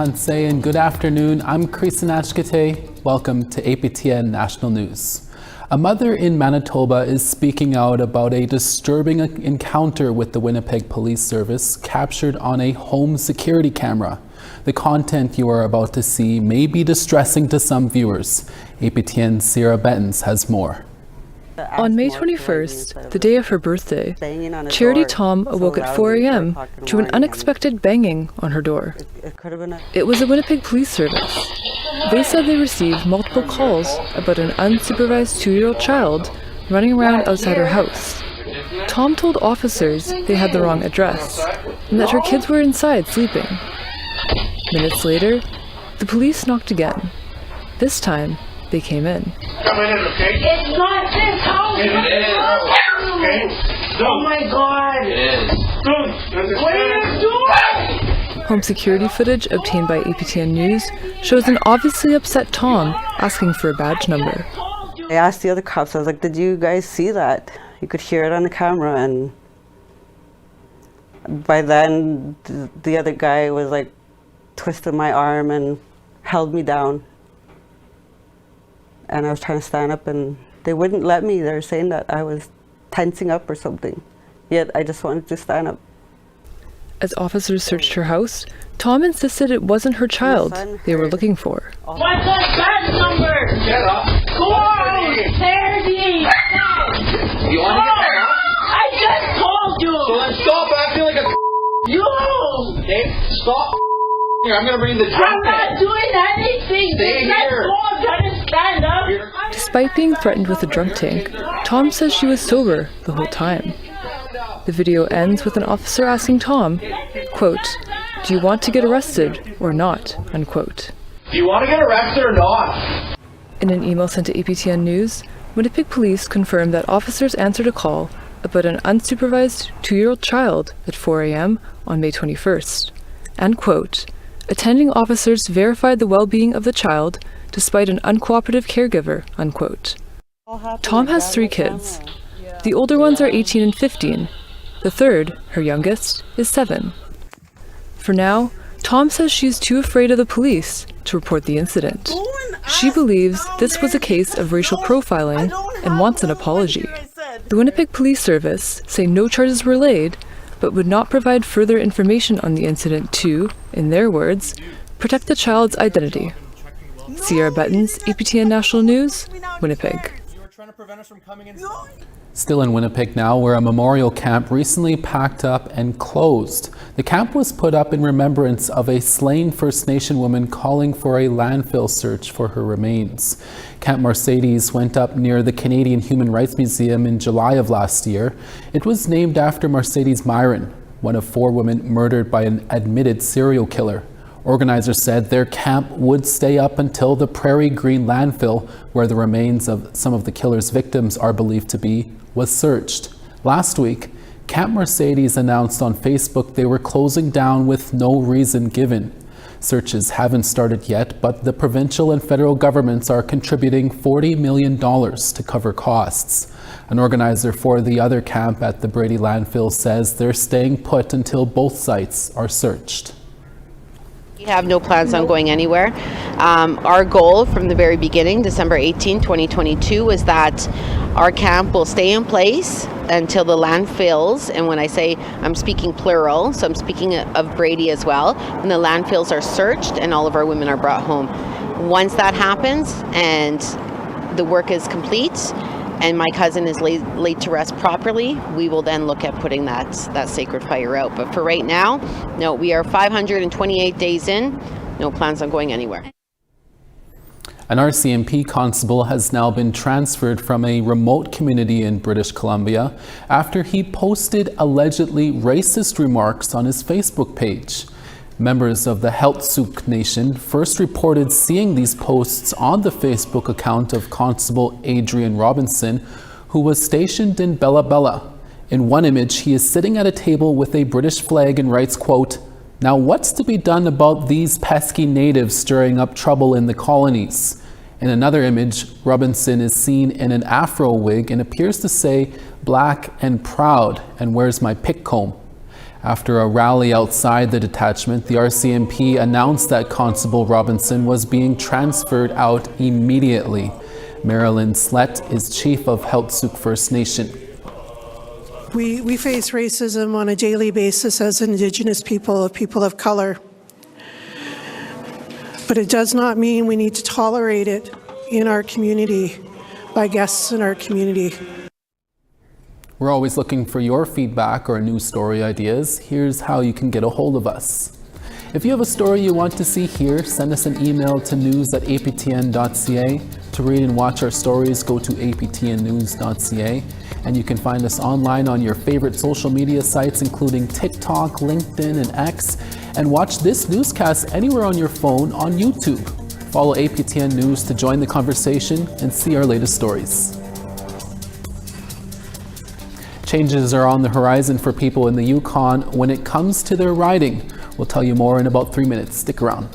Hansei, and good afternoon. I'm Creeson Agecoutay. Welcome to APTN National News. A mother in Manitoba is speaking out about a disturbing encounter with the Winnipeg Police Service captured on a home security camera. The content you are about to see may be distressing to some viewers. APTN's Sarah Bettens has more. On May 21st, the day of her birthday, Charity Tom awoke at 4 a.m. to an unexpected banging on her door. It was the Winnipeg Police Service. They said they received multiple calls about an unsupervised 2-year-old child running around outside her house. Tom told officers they had the wrong address and that her kids were inside sleeping. Minutes later, the police knocked again. This time, they came in. Come in, okay? It's not this house! It is! Okay? Oh my God! It is. What are you doing? Home security footage obtained by APTN News shows an obviously upset Tom asking for a badge number. I asked the other cops, I was like, did you guys see that? You could hear it on the camera, and by then the other guy was like twisted my arm and held me down. And I was trying to stand up and they wouldn't let me. They were saying that I was tensing up or something. Yet I just wanted to stand up. As officers searched her house, Tom insisted it wasn't her child they were looking for. What's that badge number? Get up. Go on! Sandy! You want to get that up? I just told you! So then stop acting like a You! Okay? Stop here. I'm going to bring the drunk I'm not doing anything! Stay here! I'm trying to stand up! Despite being threatened with a drunk tank, Tom says she was sober the whole time. The video ends with an officer asking Tom, quote, "Do you want to get arrested or not?" unquote. Do you want to get arrested or not? In an email sent to APTN News, Winnipeg Police confirmed that officers answered a call about an unsupervised 2-year-old child at 4 a.m. on May 21st. And quote, "Attending officers verified the well-being of the child despite an uncooperative caregiver," unquote. Tom has 3 kids. The older ones are 18 and 15. The third, her youngest, is 7. For now, Tom says she's too afraid of the police to report the incident. She believes this was a case of racial profiling and wants an apology. The Winnipeg Police Service say no charges were laid, but would not provide further information on the incident to, in their words, protect the child's identity. Sarah Bettens, APTN National News, Winnipeg. Still in Winnipeg now, where a memorial camp recently packed up and closed. The camp was put up in remembrance of a slain First Nation woman calling for a landfill search for her remains. Camp Mercedes went up near the Canadian Human Rights Museum in July of last year. It was named after Mercedes Myron, one of 4 women murdered by an admitted serial killer. Organizers said their camp would stay up until the Prairie Green landfill, where the remains of some of the killer's victims are believed to be, was searched. Last week, Camp Mercedes announced on Facebook they were closing down with no reason given. Searches haven't started yet, but the provincial and federal governments are contributing $40 million to cover costs. An organizer for the other camp at the Brady landfill says they're staying put until both sites are searched. We have no plans on going anywhere. Our goal from the very beginning, December 18, 2022, was that our camp will stay in place until the landfills, and when I say I'm speaking plural, so I'm speaking of Brady as well, when the landfills are searched and all of our women are brought home. Once that happens and the work is complete and my cousin is laid to rest properly, we will then look at putting that sacred fire out. But for right now, no, we are 528 days in, no plans on going anywhere. An RCMP constable has now been transferred from a remote community in British Columbia after he posted allegedly racist remarks on his Facebook page. Members of the Heiltsuk Nation first reported seeing these posts on the Facebook account of Constable Adrian Robinson, who was stationed in Bella Bella. In one image, he is sitting at a table with a British flag and writes, quote, "Now what's to be done about these pesky natives stirring up trouble in the colonies?" In another image, Robinson is seen in an afro wig and appears to say, "Black and proud, and where's my pick comb?" After a rally outside the detachment, the RCMP announced that Constable Robinson was being transferred out immediately. Marilyn Slett is chief of Heiltsuk First Nation. We face racism on a daily basis as Indigenous people of color. But it does not mean we need to tolerate it in our community by guests in our community. We're always looking for your feedback or news story ideas. Here's how you can get a hold of us. If you have a story you want to see here, send us an email to news@aptn.ca. To read and watch our stories, go to aptnnews.ca. And you can find us online on your favorite social media sites, including TikTok, LinkedIn, and X. And watch this newscast anywhere on your phone on YouTube. Follow APTN News to join the conversation and see our latest stories. Changes are on the horizon for people in the Yukon when it comes to their riding. We'll tell you more in about 3 minutes. Stick around.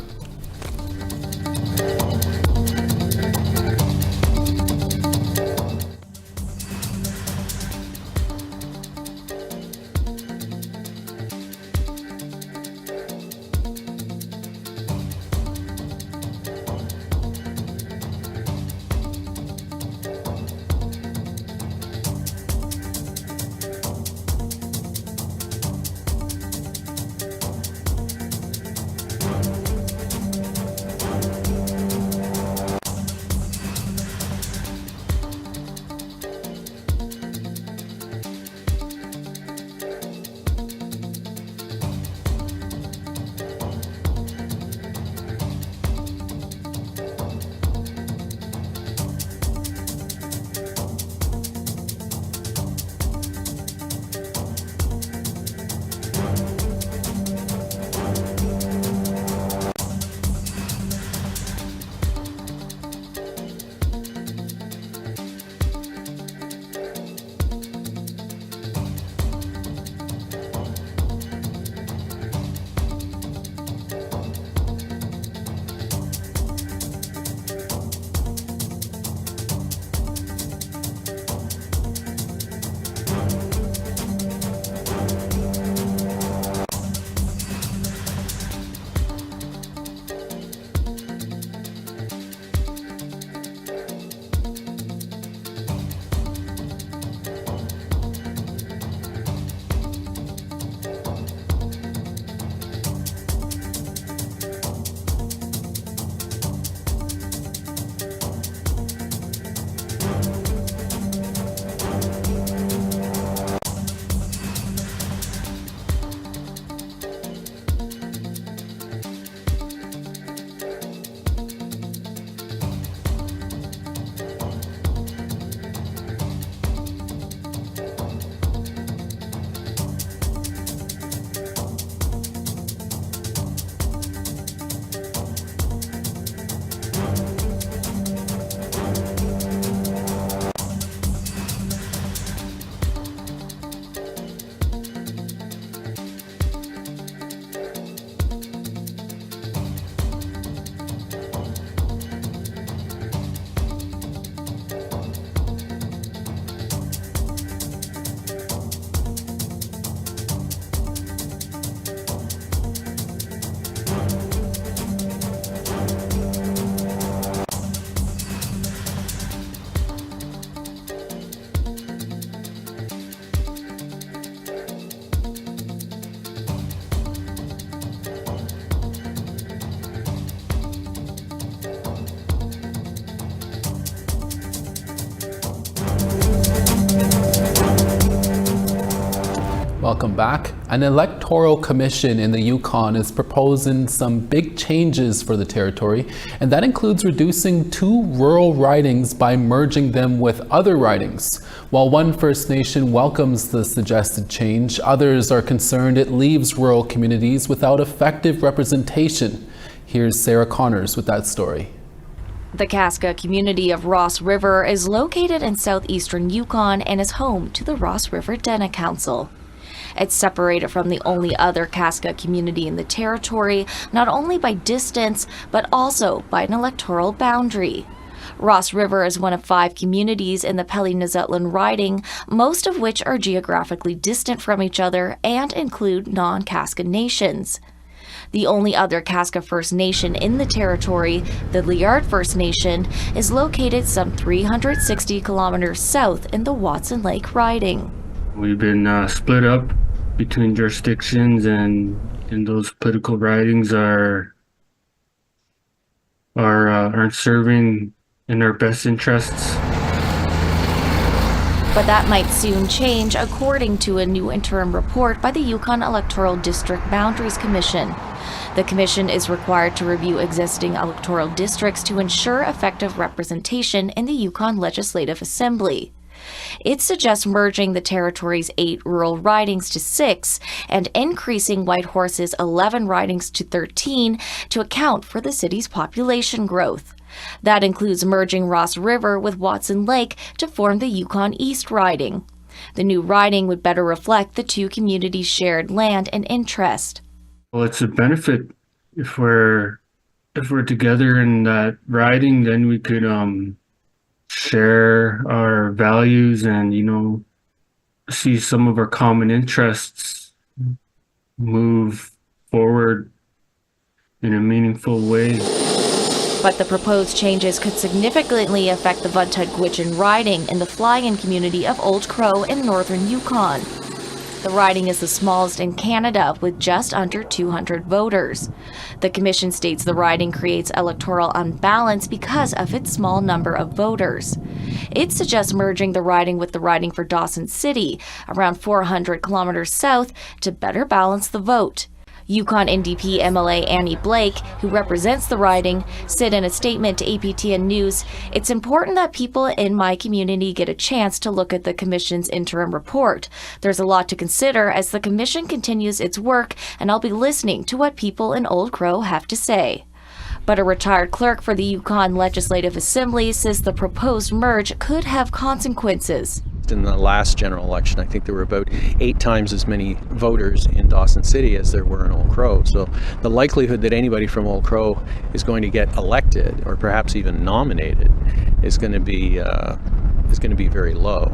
Welcome back. An electoral commission in the Yukon is proposing some big changes for the territory, and that includes reducing 2 rural ridings by merging them with other ridings. While one First Nation welcomes the suggested change, others are concerned it leaves rural communities without effective representation. Here's Sarah Connors with that story. The Casca community of Ross River is located in southeastern Yukon and is home to the Ross River Dena Council. It's separated from the only other Casca community in the territory, not only by distance, but also by an electoral boundary. Ross River is one of 5 communities in the Pelly-Nuzzetlan riding, most of which are geographically distant from each other and include non-Kaska nations. The only other Kaska First Nation in the territory, the Liard First Nation, is located some 360 kilometers south in the Watson Lake riding. We've been split up between jurisdictions, and those political ridings aren't serving in our best interests. But that might soon change, according to a new interim report by the Yukon Electoral District Boundaries Commission. The commission is required to review existing electoral districts to ensure effective representation in the Yukon Legislative Assembly. It suggests merging the territory's 8 rural ridings to 6 and increasing Whitehorse's 11 ridings to 13 to account for the city's population growth. That includes merging Ross River with Watson Lake to form the Yukon East riding. The new riding would better reflect the 2 communities' shared land and interest. Well, it's a benefit if we're together in that riding, then we could share our values and, see some of our common interests move forward in a meaningful way. But the proposed changes could significantly affect the Vuntut-Gwitchin riding in the fly-in community of Old Crow in northern Yukon. The riding is the smallest in Canada, with just under 200 voters. The commission states the riding creates electoral unbalance because of its small number of voters. It suggests merging the riding with the riding for Dawson City, around 400 kilometers south, to better balance the vote. Yukon NDP MLA Annie Blake, who represents the riding, said in a statement to APTN News, "It's important that people in my community get a chance to look at the Commission's interim report. There's a lot to consider as the Commission continues its work, and I'll be listening to what people in Old Crow have to say." But a retired clerk for the Yukon Legislative Assembly says the proposed merge could have consequences. In the last general election, I think there were about 8 times as many voters in Dawson City as there were in Old Crow. So the likelihood that anybody from Old Crow is going to get elected or perhaps even nominated is going to be very low.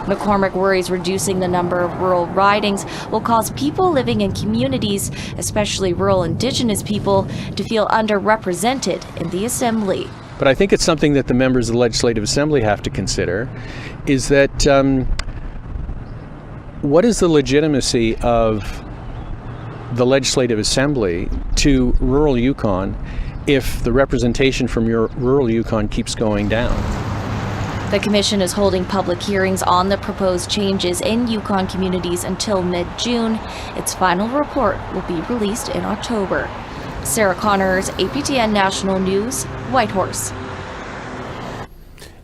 McCormick worries reducing the number of rural ridings will cause people living in communities, especially rural Indigenous people, to feel underrepresented in the Assembly. But I think it's something that the members of the Legislative Assembly have to consider, is that what is the legitimacy of the Legislative Assembly to rural Yukon if the representation from your rural Yukon keeps going down? The Commission is holding public hearings on the proposed changes in Yukon communities until mid-June. Its final report will be released in October. Sarah Connors, APTN National News, Whitehorse.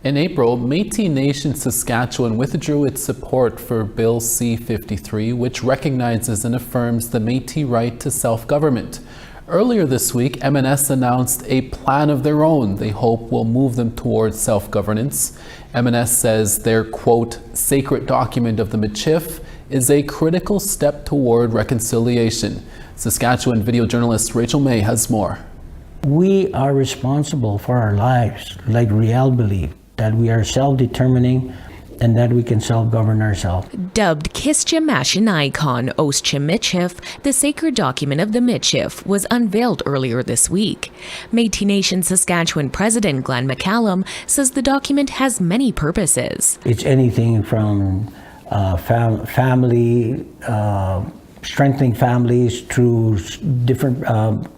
In April, Métis Nation Saskatchewan withdrew its support for Bill C-53, which recognizes and affirms the Métis right to self-government. Earlier this week, MNS announced a plan of their own they hope will move them towards self-governance. MNS says their, quote, sacred document of the Michif is a critical step toward reconciliation. Saskatchewan video journalist Rachel May has more. We are responsible for our lives, like Riel believed, that we are self-determining and that we can self-govern ourselves. Dubbed Kistja Mashin Icon Ostja Michif, the sacred document of the Michif was unveiled earlier this week. Métis Nation Saskatchewan President Glenn McCallum says the document has many purposes. It's anything from family, strengthening families through different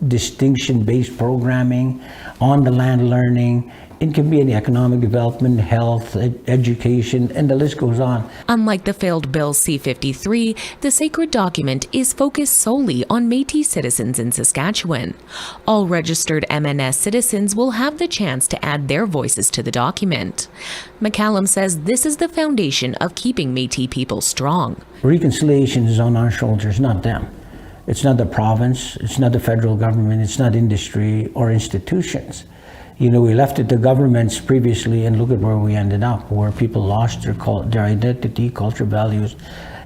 distinction-based programming, on-the-land learning. It can be any economic development, health, education, and the list goes on. Unlike the failed Bill C-53, the sacred document is focused solely on Métis citizens in Saskatchewan. All registered MNS citizens will have the chance to add their voices to the document. McCallum says this is the foundation of keeping Métis people strong. Reconciliation is on our shoulders, not them. It's not the province, it's not the federal government, it's not industry or institutions. You know, we left it to governments previously, and look at where we ended up, where people lost their identity, culture, values,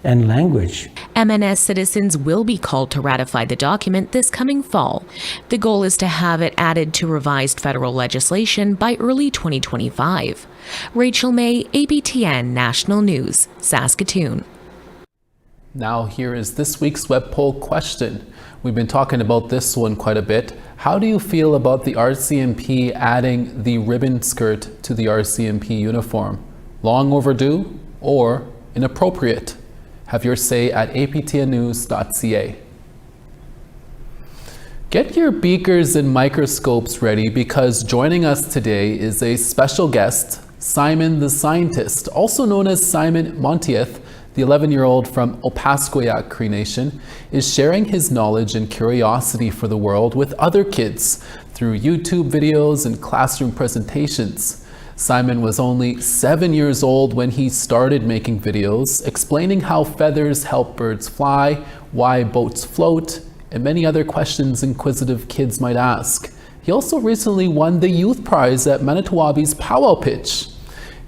and language. MNS citizens will be called to ratify the document this coming fall. The goal is to have it added to revised federal legislation by early 2025. Rachel May, APTN National News, Saskatoon. Now here is this week's web poll question. We've been talking about this one quite a bit. How do you feel about the RCMP adding the ribbon skirt to the RCMP uniform? Long overdue or inappropriate? Have your say at aptnnews.ca. Get your beakers and microscopes ready because joining us today is a special guest, Simon the Scientist, also known as Simon Monteith. The 11-year-old from Opaskwayak Cree Nation is sharing his knowledge and curiosity for the world with other kids through YouTube videos and classroom presentations. Simon was only 7 years old when he started making videos, explaining how feathers help birds fly, why boats float, and many other questions inquisitive kids might ask. He also recently won the Youth Prize at Manitowa's Powwow Pitch.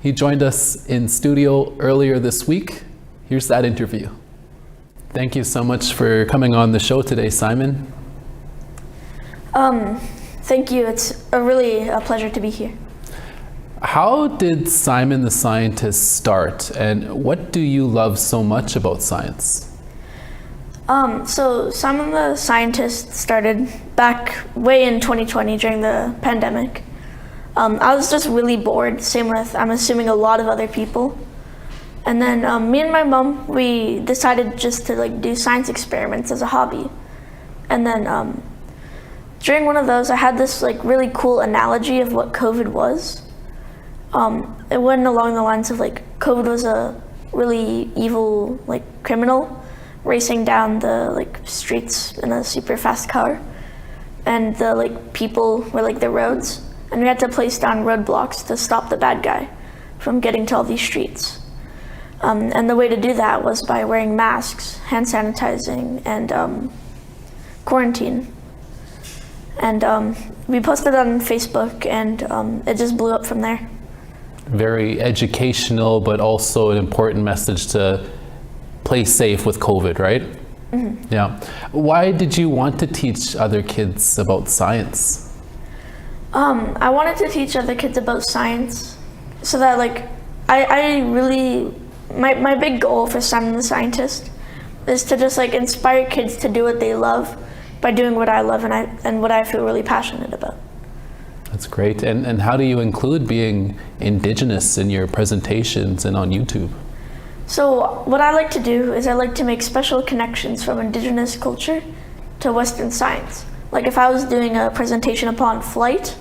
He joined us in studio earlier this week. Here's that interview. Thank you so much for coming on the show today, Simon. Thank you. It's really a pleasure to be here. How did Simon the Scientist start, and what do you love so much about science? So Simon the Scientist started back way in 2020 during the pandemic. I was just really bored, same with, I'm assuming, a lot of other people. And then me and my mom, we decided just to do science experiments as a hobby. And then during one of those, I had this really cool analogy of what COVID was. It went along the lines of COVID was a really evil criminal racing down the streets in a super fast car, and the people were the roads, and we had to place down roadblocks to stop the bad guy from getting to all these streets. And the way to do that was by wearing masks, hand sanitizing, and quarantine. And we posted on Facebook, and it just blew up from there. Very educational, but also an important message to play safe with COVID, right? Mm-hmm. Yeah. Why did you want to teach other kids about science? I wanted to teach other kids about science so that I really, my big goal for Simon the Scientist is to just inspire kids to do what they love by doing what I love and what I feel really passionate about. That's great. And how do you include being Indigenous in your presentations and on YouTube? So what I like to do is I like to make special connections from Indigenous culture to Western science. If I was doing a presentation upon flight,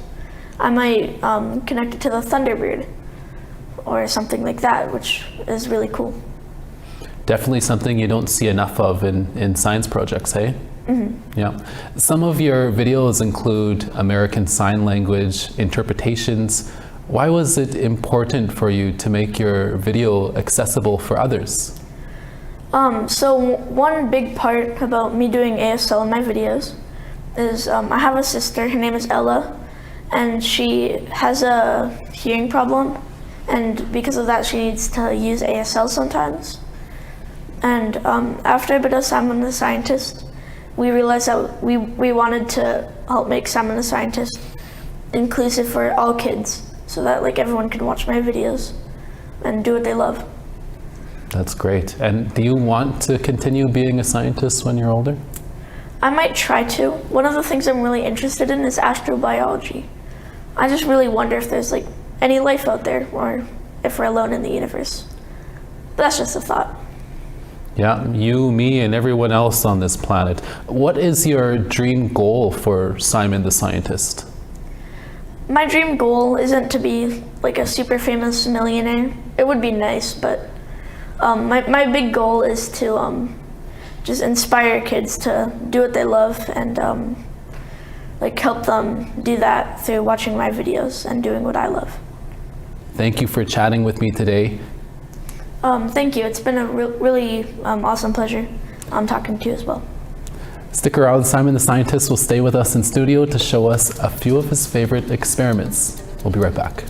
I might connect it to the Thunderbird or something like that, which is really cool. Definitely something you don't see enough of in science projects, hey? Mm-hmm. Yeah. Some of your videos include American Sign Language interpretations. Why was it important for you to make your video accessible for others? So one big part about me doing ASL in my videos is I have a sister, her name is Ella, and she has a hearing problem, and because of that she needs to use ASL sometimes. And after a bit of Simon the Scientist, we realized that we wanted to help make Simon the Scientist inclusive for all kids, so that everyone can watch my videos and do what they love. That's great. And do you want to continue being a scientist when you're older? I might try to. One of the things I'm really interested in is astrobiology. I just really wonder if there's any life out there, or if we're alone in the universe. But that's just a thought. Yeah, you, me, and everyone else on this planet. What is your dream goal for Simon the Scientist? My dream goal isn't to be a super famous millionaire. It would be nice, but my big goal is to just inspire kids to do what they love and help them do that through watching my videos and doing what I love. Thank you for chatting with me today. Thank you. It's been a really awesome pleasure talking to you as well. Stick around. Simon the Scientist will stay with us in studio to show us a few of his favorite experiments. We'll be right back.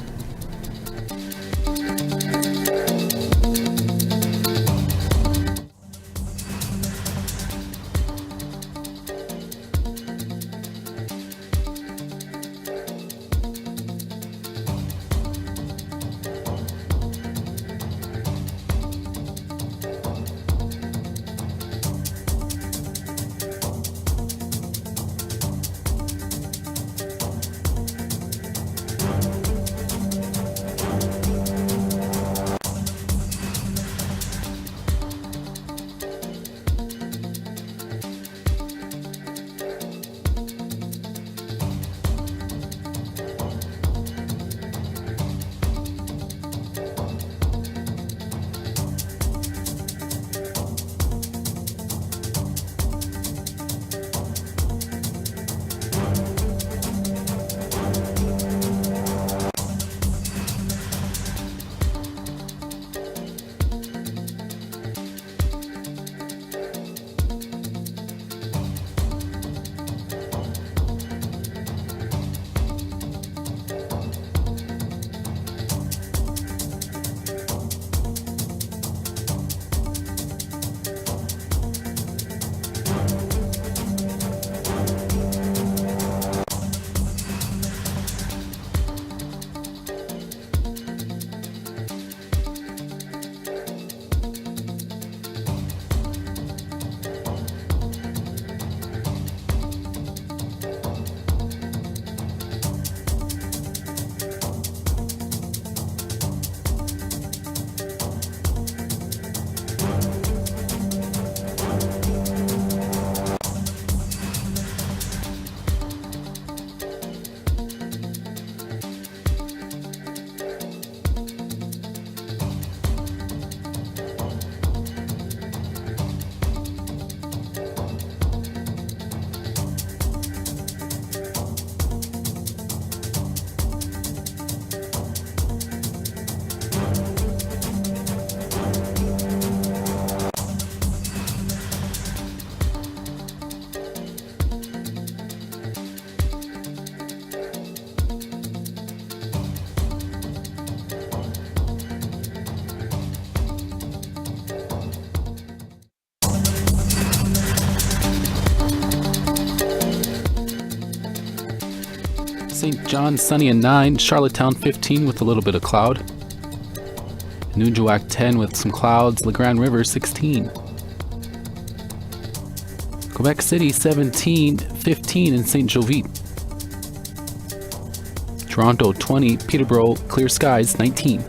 St. John, sunny and 9. Charlottetown, 15 with a little bit of cloud. Nunajuak, 10 with some clouds. La Grande River, 16. Quebec City, 17, 15 in St. Jovite. Toronto, 20. Peterborough, clear skies, 19.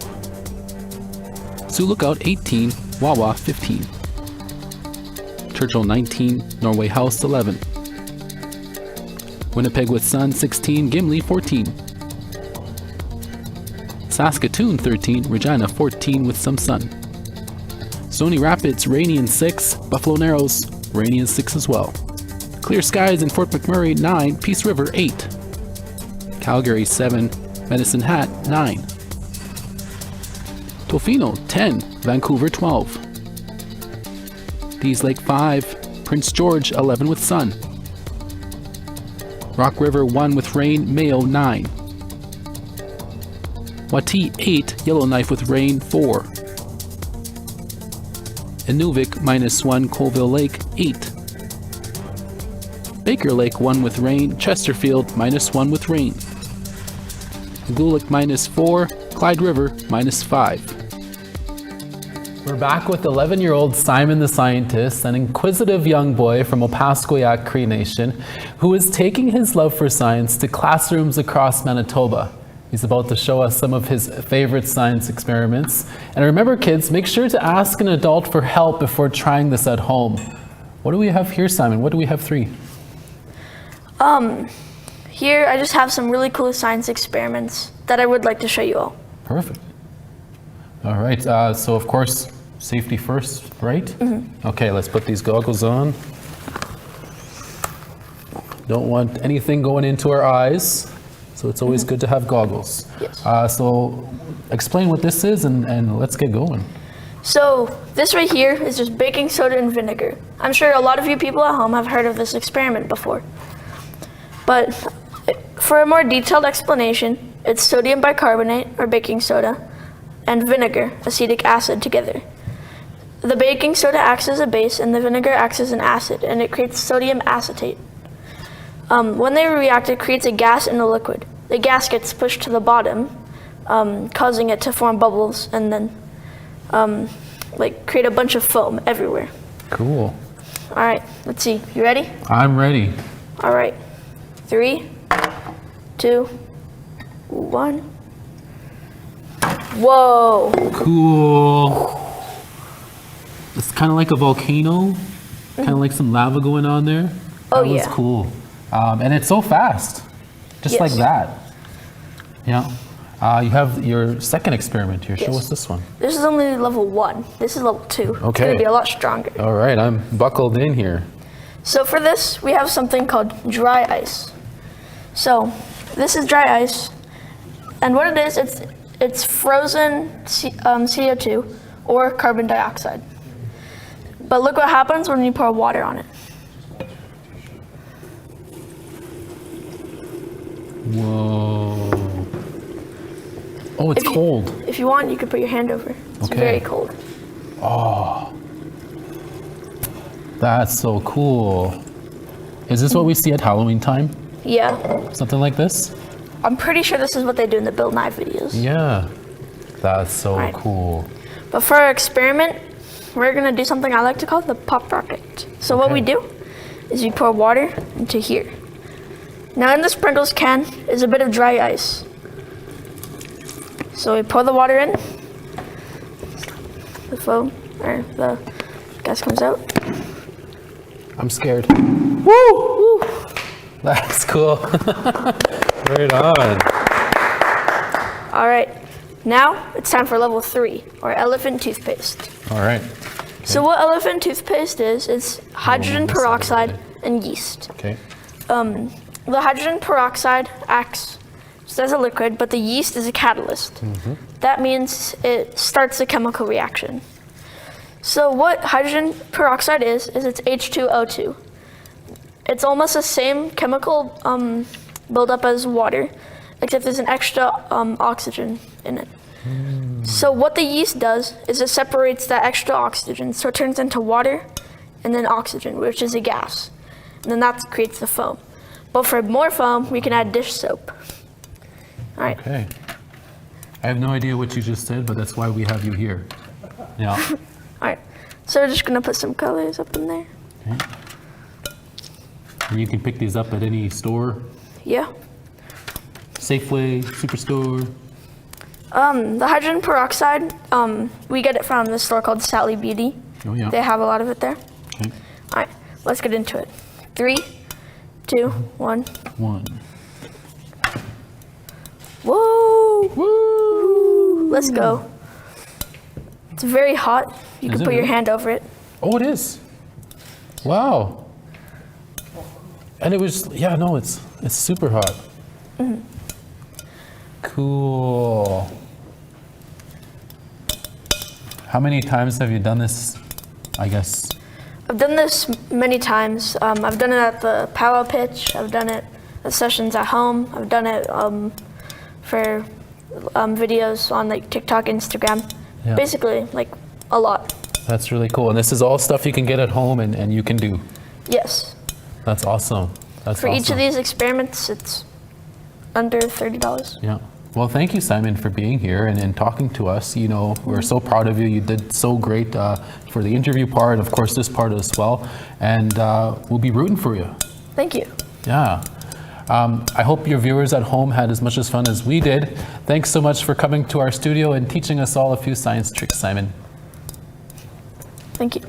Sioux Lookout, 18. Wawa, 15. Churchill, 19. Norway House, 11. Winnipeg with sun, 16. Gimli, 14. Saskatoon, 13. Regina, 14 with some sun. Stony Rapids, rainy and 6. Buffalo Narrows, rainy and 6 as well. Clear skies in Fort McMurray, 9. Peace River, 8. Calgary, 7. Medicine Hat, 9. Tofino, 10. Vancouver, 12. Dease Lake, 5. Prince George, 11 with sun. Rock River, 1 with rain. Mayo, 9. Wati, 8. Yellowknife with rain, 4. Inuvik, -1. Colville Lake, 8. Baker Lake, 1 with rain. Chesterfield, -1 with rain. Gulick, -4. Clyde River, -5. We're back with 11-year-old Simon the Scientist, an inquisitive young boy from Opaskwayak Cree Nation, who is taking his love for science to classrooms across Manitoba. He's about to show us some of his favorite science experiments. And remember, kids, make sure to ask an adult for help before trying this at home. What do we have here, Simon? What do we have 3? Here I just have some really cool science experiments that I would like to show you all. Perfect. All right, so of course, safety first, right? Mm-hmm. Okay, let's put these goggles on. Don't want anything going into our eyes, so it's always good to have goggles. Yes. So explain what this is and let's get going. So this right here is just baking soda and vinegar. I'm sure a lot of you people at home have heard of this experiment before. But for a more detailed explanation, it's sodium bicarbonate, or baking soda, and vinegar, acetic acid, together. The baking soda acts as a base and the vinegar acts as an acid, and it creates sodium acetate. When they react, it creates a gas in the liquid. The gas gets pushed to the bottom, causing it to form bubbles and then create a bunch of foam everywhere. Cool. All right, let's see. You ready? I'm ready. All right. 3, 2, 1. Whoa. Cool. It's kind of like a volcano, kind of like some lava going on there. Oh, that was yeah. cool. And it's so fast, just Yes. like that. Yeah. You have your second experiment here. Show Yes. us this one. This is only level 1. This is level 2. It's Okay. going to be a lot stronger. All right, I'm buckled in here. So for this, we have something called dry ice. So this is dry ice, and what it is, it's frozen CO2 or carbon dioxide. But look what happens when you pour water on it. Whoa. Oh, it's cold. If you want, you could put your hand over. It's Okay. very cold. Oh. That's so cool. Is this what we see at Halloween time? Yeah. Something like this? I'm pretty sure this is what they do in the Bill Nye videos. Yeah. That's so Right. cool. But for our experiment, we're going to do something I like to call the pop rocket. So what we do is we pour water into here. Now in the sprinkles can is a bit of dry ice. So we pour the water in. The foam, or the gas comes out. I'm scared. Woo! That's cool. Right on. All right, now it's time for level 3, or elephant toothpaste. All right. So what elephant toothpaste is, it's hydrogen this peroxide and yeast. Okay. The hydrogen peroxide acts just as a liquid, but the yeast is a catalyst. Mm-hmm. That means it starts a chemical reaction. So what hydrogen peroxide is it's H2O2. It's almost the same chemical buildup as water, except there's an extra oxygen in it. So what the yeast does is it separates that extra oxygen, so it turns into water and then oxygen, which is a gas. And then that creates the foam. But for more foam, we can add dish soap. All right. Okay. I have no idea what you just said, but that's why we have you here. Yeah. All right. So we're just gonna put some colors up in there. Okay. And you can pick these up at any store, Yeah. Safeway, Superstore. The hydrogen peroxide, we get it from this store called Sally Beauty. Oh yeah. They have a lot of it there. Okay. All right, let's get into it. 3, 2, 1. 1. Whoa! Woo! Let's go. It's very hot. You Is can it put your really? hand over it. Oh, it is. Wow. And it was, yeah, no, it's super hot. Mhm. Cool. How many times have you done this, I guess? I've done this many times. I've done it at the powwow pitch. I've done it at sessions at home. I've done it for videos on like TikTok, Instagram. Yeah. Basically, like a lot. That's really cool. And this is all stuff you can get at home and you can do. Yes. That's awesome. That's For awesome. each of these experiments, it's under $30. Yeah. Well, thank you, Simon, for being here and talking to us. You know, we're so proud of you. You did so great for the interview part, of course, this part as well. And we'll be rooting for you. Thank you. Yeah. I hope your viewers at home had as much as fun as we did. Thanks so much for coming to our studio and teaching us all a few science tricks, Simon. Thank you.